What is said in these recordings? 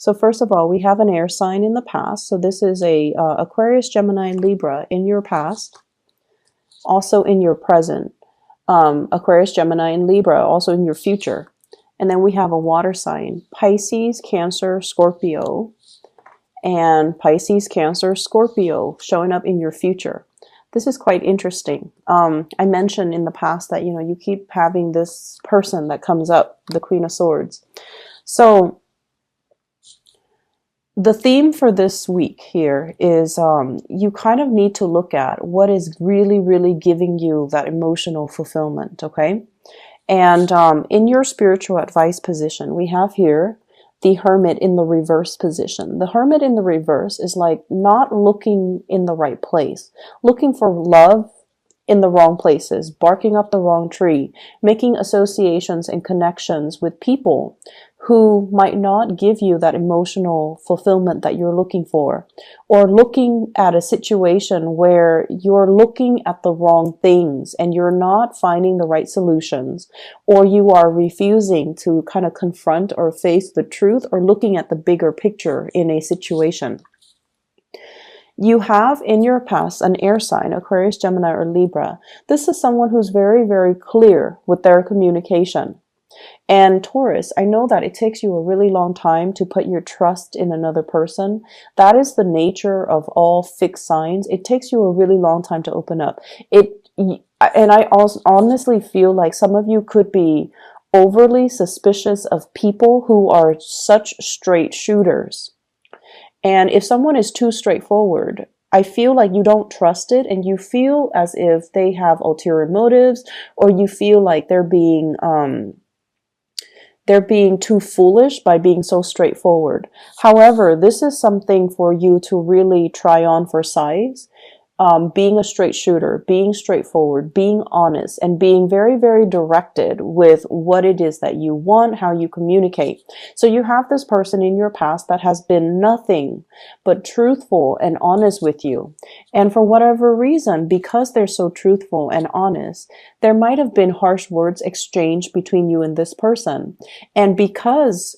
So first of all, we have an air sign in the past. So this is a Aquarius, Gemini, and Libra in your past. Also in your present. Aquarius, Gemini, and Libra, also in your future. And then we have a water sign, Pisces, Cancer, Scorpio, and Pisces, Cancer, Scorpio showing up in your future. This is quite interesting. I mentioned in the past that, you keep having this person that comes up, the Queen of Swords. So the theme for this week here is you kind of need to look at what is really, really giving you that emotional fulfillment, okay? And in your spiritual advice position, we have here the Hermit in the reverse position. The Hermit in the reverse is like not looking in the right place, looking for love in the wrong places, barking up the wrong tree, making associations and connections with people who might not give you that emotional fulfillment that you're looking for, or looking at a situation where you're looking at the wrong things and you're not finding the right solutions, or you are refusing to kind of confront or face the truth or looking at the bigger picture in a situation. You have in your past an air sign, Aquarius, Gemini, or Libra. This is someone who's very, very clear with their communication. And Taurus, I know that it takes you a really long time to put your trust in another person. That is the nature of all fixed signs. It takes you a really long time to open up. And I also honestly feel like some of you could be overly suspicious of people who are such straight shooters. And if someone is too straightforward, I feel like you don't trust it, and you feel as if they have ulterior motives, or you feel like they're being too foolish by being so straightforward. However, this is something for you to really try on for size. Being a straight shooter, being straightforward, being honest, and being very, very directed with what it is that you want, how you communicate. So you have this person in your past that has been nothing but truthful and honest with you. And for whatever reason, because they're so truthful and honest, there might have been harsh words exchanged between you and this person. And because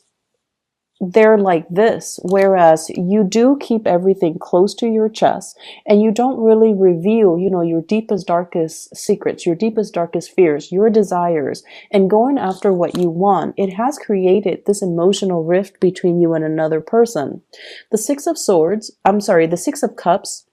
they're like this, whereas you do keep everything close to your chest and you don't really reveal, your deepest, darkest secrets, your deepest, darkest fears, your desires, and going after what you want, it has created this emotional rift between you and another person. The Six of Cups.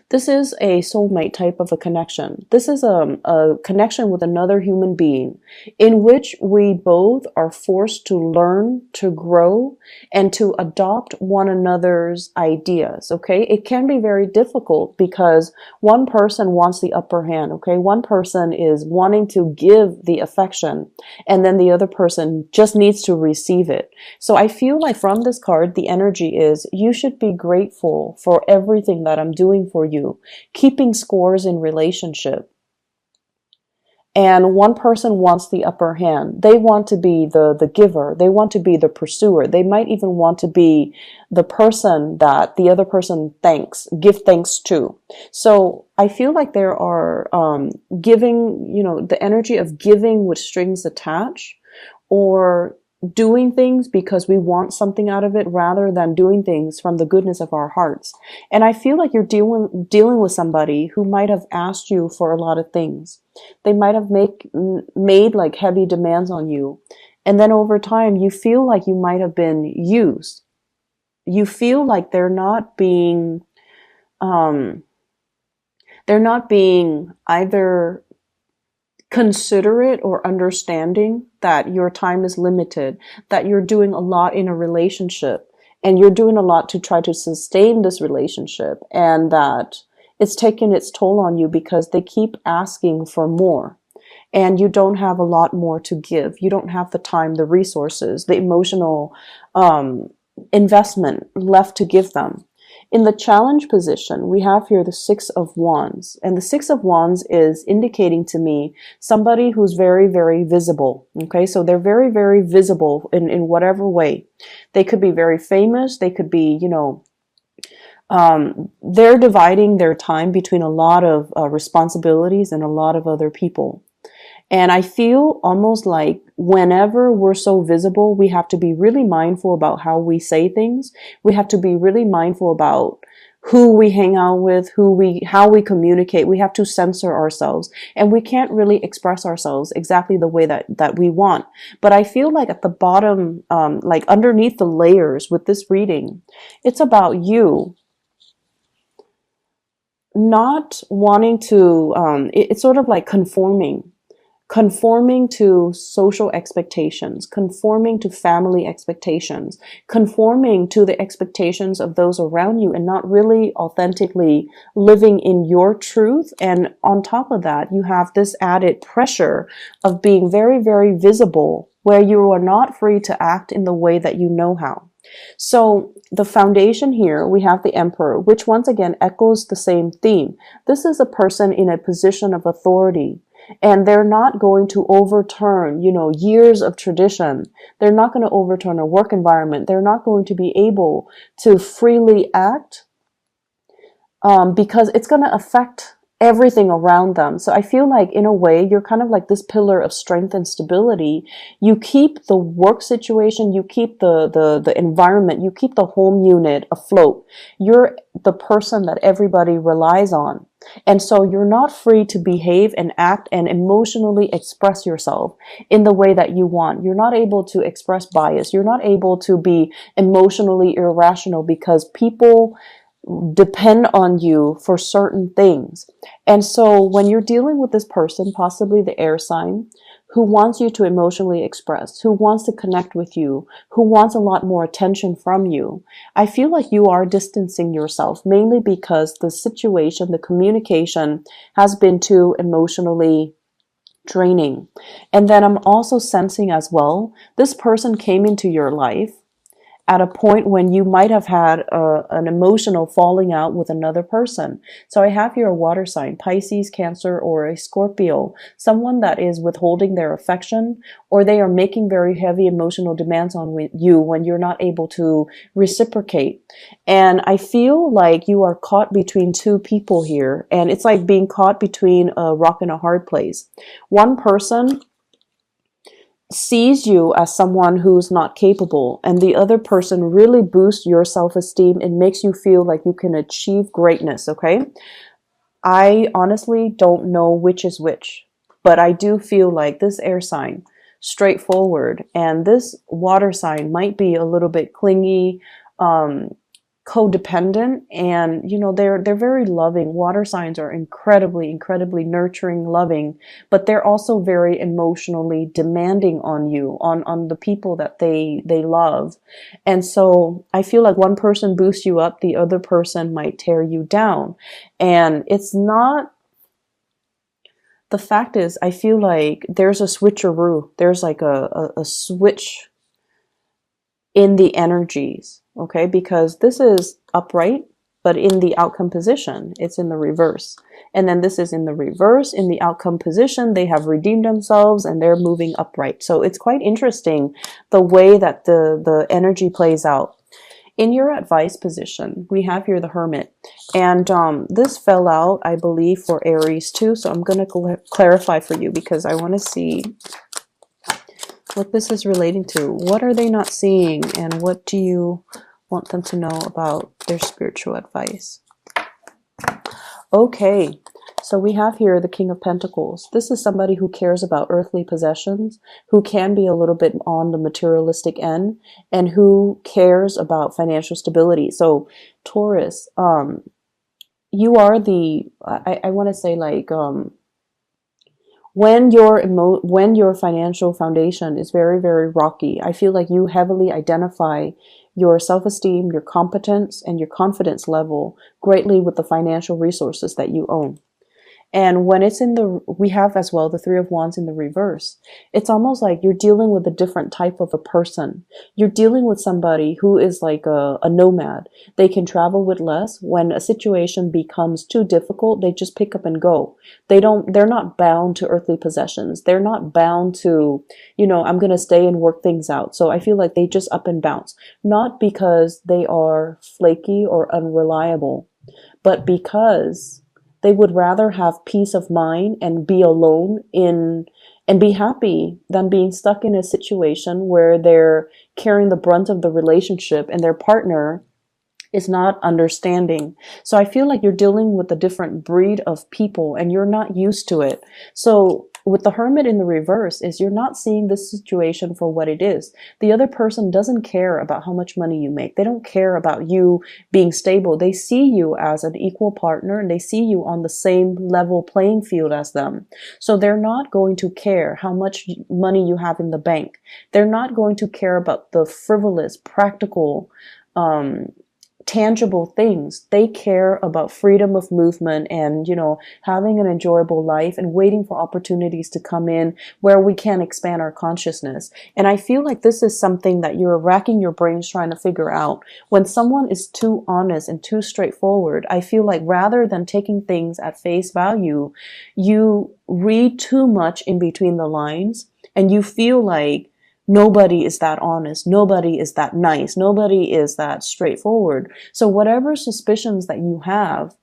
This is a soulmate type of a connection. This is a connection with another human being in which we both are forced to learn, to grow, and to adopt one another's ideas, okay? It can be very difficult because one person wants the upper hand, okay? One person is wanting to give the affection, and then the other person just needs to receive it. So I feel like from this card, the energy is you should be grateful for everything that I'm doing for you, keeping scores in relationship. And one person wants the upper hand. They want to be the giver. They want to be the pursuer. They might even want to be the person that the other person give thanks to. So I feel like there are giving, the energy of giving with strings attached, or doing things because we want something out of it rather than doing things from the goodness of our hearts. And I feel like you're dealing with somebody who might have asked you for a lot of things. They might have made like heavy demands on you. And then over time, you feel like you might have been used. You feel like they're not being either considerate or understanding that your time is limited, that you're doing a lot in a relationship and you're doing a lot to try to sustain this relationship, and that it's taken its toll on you because they keep asking for more and you don't have a lot more to give. You don't have the time, the resources, the emotional investment left to give them. In the challenge position, we have here the Six of Wands. And the Six of Wands is indicating to me somebody who's very, very visible. Okay, so they're very, very visible in whatever way. They could be very famous. They could be, they're dividing their time between a lot of responsibilities and a lot of other people. And I feel almost like whenever we're so visible, we have to be really mindful about how we say things. We have to be really mindful about who we hang out with, how we communicate. We have to censor ourselves, and we can't really express ourselves exactly the way that we want. But I feel like at the bottom, like underneath the layers with this reading, it's about you not wanting to, it's sort of like conforming to social expectations, conforming to family expectations, conforming to the expectations of those around you, and not really authentically living in your truth. And on top of that, you have this added pressure of being very, very visible, where you are not free to act in the way that you know how. So the foundation here, we have the Emperor, which once again echoes the same theme. This is a person in a position of authority, and they're not going to overturn, years of tradition. They're not going to overturn a work environment. They're not going to be able to freely act, because it's going to affect everything around them. So I feel like in a way, you're kind of like this pillar of strength and stability. You keep the work situation, you keep the environment, you keep the home unit afloat. You're the person that everybody relies on. And so you're not free to behave and act and emotionally express yourself in the way that you want. You're not able to express bias. You're not able to be emotionally irrational because people depend on you for certain things. And so when you're dealing with this person, possibly the air sign, who wants you to emotionally express, who wants to connect with you, who wants a lot more attention from you, I feel like you are distancing yourself, mainly because the situation, the communication has been too emotionally draining. And then I'm also sensing as well, this person came into your life at a point when you might have had an emotional falling out with another person. So I have here a water sign, Pisces, Cancer, or a Scorpio, someone that is withholding their affection, or they are making very heavy emotional demands on you when you're not able to reciprocate. And I feel like you are caught between two people here, and it's like being caught between a rock and a hard place. One person sees you as someone who's not capable, and the other person really boosts your self-esteem and makes you feel like you can achieve greatness. Okay, I honestly don't know which is which, but I do feel like this air sign, straightforward, and this water sign might be a little bit clingy, codependent, and they're very loving. Water signs are incredibly nurturing, loving, but they're also very emotionally demanding on you, on the people that they love. And so I feel like one person boosts you up, the other person might tear you down. And it's not, the fact is, I feel like there's a switcheroo, there's like a switch in the energies, okay? Because this is upright, but in the outcome position, it's in the reverse. And then this is in the reverse. In the outcome position, they have redeemed themselves and they're moving upright. So it's quite interesting the way that the energy plays out. In your advice position, we have here the Hermit. And this fell out, I believe, for Aries too. So I'm going to clarify for you because I want to see what this is relating to. What are they not seeing, and what do you want them to know about their spiritual advice? Okay, so we have here the King of Pentacles. This is somebody who cares about earthly possessions, who can be a little bit on the materialistic end, and who cares about financial stability. So Taurus, you are the, I want to say like, when your financial foundation is very, very rocky, I feel like you heavily identify your self-esteem, your competence, and your confidence level greatly with the financial resources that you own. And when it's we have as well the Three of Wands in the reverse. It's almost like you're dealing with a different type of a person. You're dealing with somebody who is like a nomad. They can travel with less. When a situation becomes too difficult, they just pick up and go. They're not bound to earthly possessions. They're not bound to, I'm going to stay and work things out. So I feel like they just up and bounce. Not because they are flaky or unreliable, but because they would rather have peace of mind and be alone and be happy than being stuck in a situation where they're carrying the brunt of the relationship and their partner is not understanding. So I feel like you're dealing with a different breed of people and you're not used to it. So with the Hermit in the reverse is you're not seeing this situation for what it is. The other person doesn't care about how much money you make. They don't care about you being stable. They see you as an equal partner and they see you on the same level playing field as them. So they're not going to care how much money you have in the bank. They're not going to care about the frivolous, practical, tangible things. They care about freedom of movement and, having an enjoyable life and waiting for opportunities to come in where we can expand our consciousness. And I feel like this is something that you're racking your brains trying to figure out. When someone is too honest and too straightforward, I feel like rather than taking things at face value, you read too much in between the lines and you feel like nobody is that honest. Nobody is that nice. Nobody is that straightforward. So whatever suspicions that you have,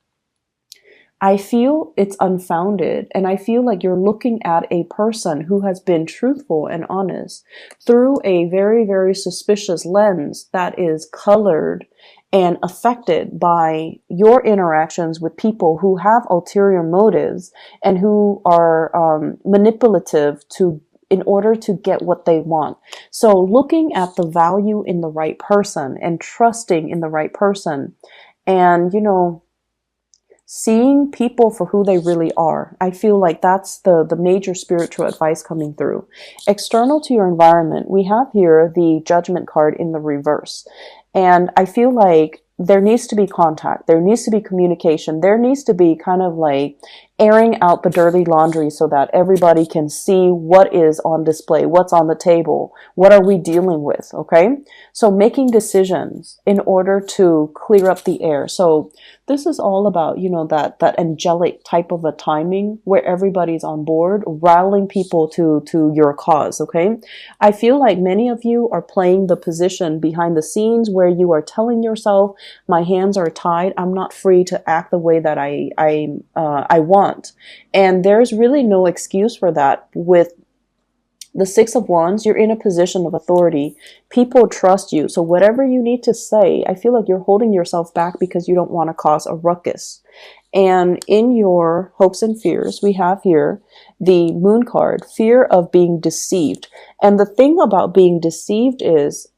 I feel it's unfounded. And I feel like you're looking at a person who has been truthful and honest through a very, very suspicious lens that is colored and affected by your interactions with people who have ulterior motives and who are manipulative in order to get what they want. So looking at the value in the right person and trusting in the right person and, seeing people for who they really are. I feel like that's the major spiritual advice coming through. External to your environment, we have here the Judgment card in the reverse. And I feel like there needs to be contact. There needs to be communication. There needs to be kind of like airing out the dirty laundry so that everybody can see what is on display, what's on the table, what are we dealing with, okay? So making decisions in order to clear up the air. So this is all about, that angelic type of a timing where everybody's on board, rallying people to your cause, okay? I feel like many of you are playing the position behind the scenes where you are telling yourself, my hands are tied, I'm not free to act the way that I want. And there's really no excuse for that. With the Six of Wands, you're in a position of authority. People trust you. So whatever you need to say, I feel like you're holding yourself back because you don't want to cause a ruckus. And in your hopes and fears, we have here the Moon card, fear of being deceived. And the thing about being deceived is,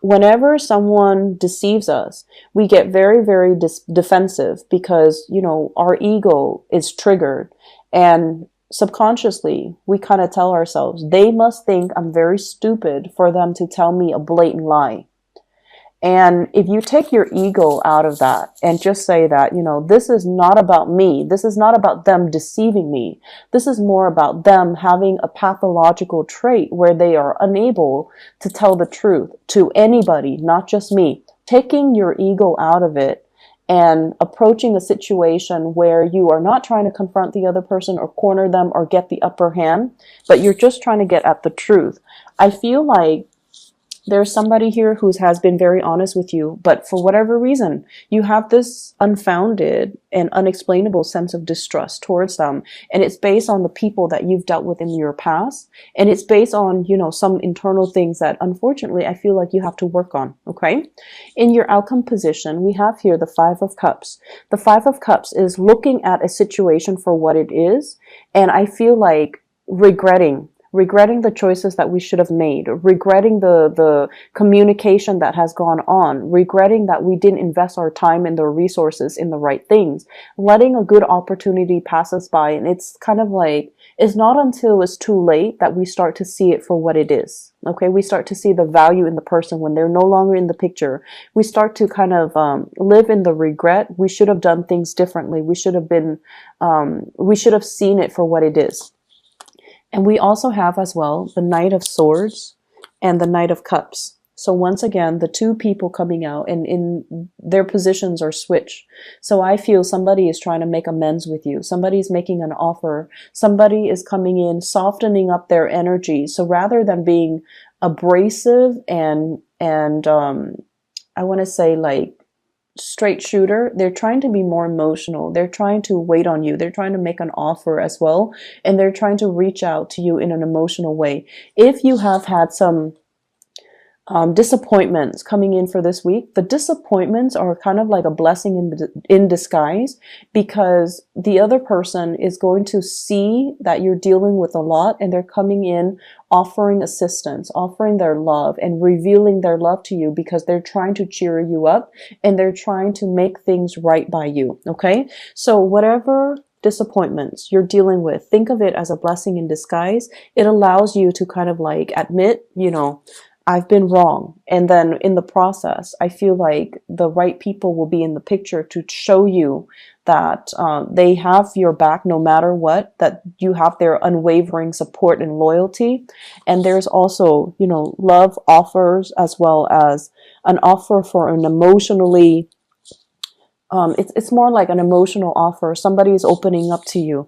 whenever someone deceives us, we get very, very defensive because, our ego is triggered. And subconsciously, we kind of tell ourselves, they must think I'm very stupid for them to tell me a blatant lie. And if you take your ego out of that and just say that, this is not about me. This is not about them deceiving me. This is more about them having a pathological trait where they are unable to tell the truth to anybody, not just me. Taking your ego out of it and approaching a situation where you are not trying to confront the other person or corner them or get the upper hand, but you're just trying to get at the truth. I feel like there's somebody here who has been very honest with you, but for whatever reason, you have this unfounded and unexplainable sense of distrust towards them. And it's based on the people that you've dealt with in your past. And it's based on, some internal things that unfortunately I feel like you have to work on. Okay. In your outcome position, we have here the Five of Cups. The Five of Cups is looking at a situation for what it is. And I feel like regretting the choices that we should have made, regretting the communication that has gone on, regretting that we didn't invest our time and the resources in the right things, letting a good opportunity pass us by. And it's kind of like, it's not until it's too late that we start to see it for what it is. Okay, we start to see the value in the person when they're no longer in the picture. We start to kind of live in the regret. We should have done things differently. We should have seen it for what it is. And we also have as well the Knight of Swords and the Knight of Cups. So once again, the two people coming out and in their positions are switched. So I feel somebody is trying to make amends with you. Somebody's making an offer. Somebody is coming in, softening up their energy. So rather than being abrasive and I want to say like straight shooter, they're trying to be more emotional. They're trying to wait on you. They're trying to make an offer as well. And they're trying to reach out to you in an emotional way. If you have had some disappointments coming in for this week, the disappointments are kind of like a blessing in disguise, because the other person is going to see that you're dealing with a lot, and they're coming in offering assistance, offering their love, and revealing their love to you, because they're trying to cheer you up and they're trying to make things right by you. Okay, so whatever disappointments you're dealing with, think of it as a blessing in disguise. It allows you to kind of like admit, I've been wrong. And then in the process, I feel like the right people will be in the picture to show you that they have your back no matter what, that you have their unwavering support and loyalty. And there's also, love offers, as well as an offer for an emotionally, it's more like an emotional offer. Somebody is opening up to you.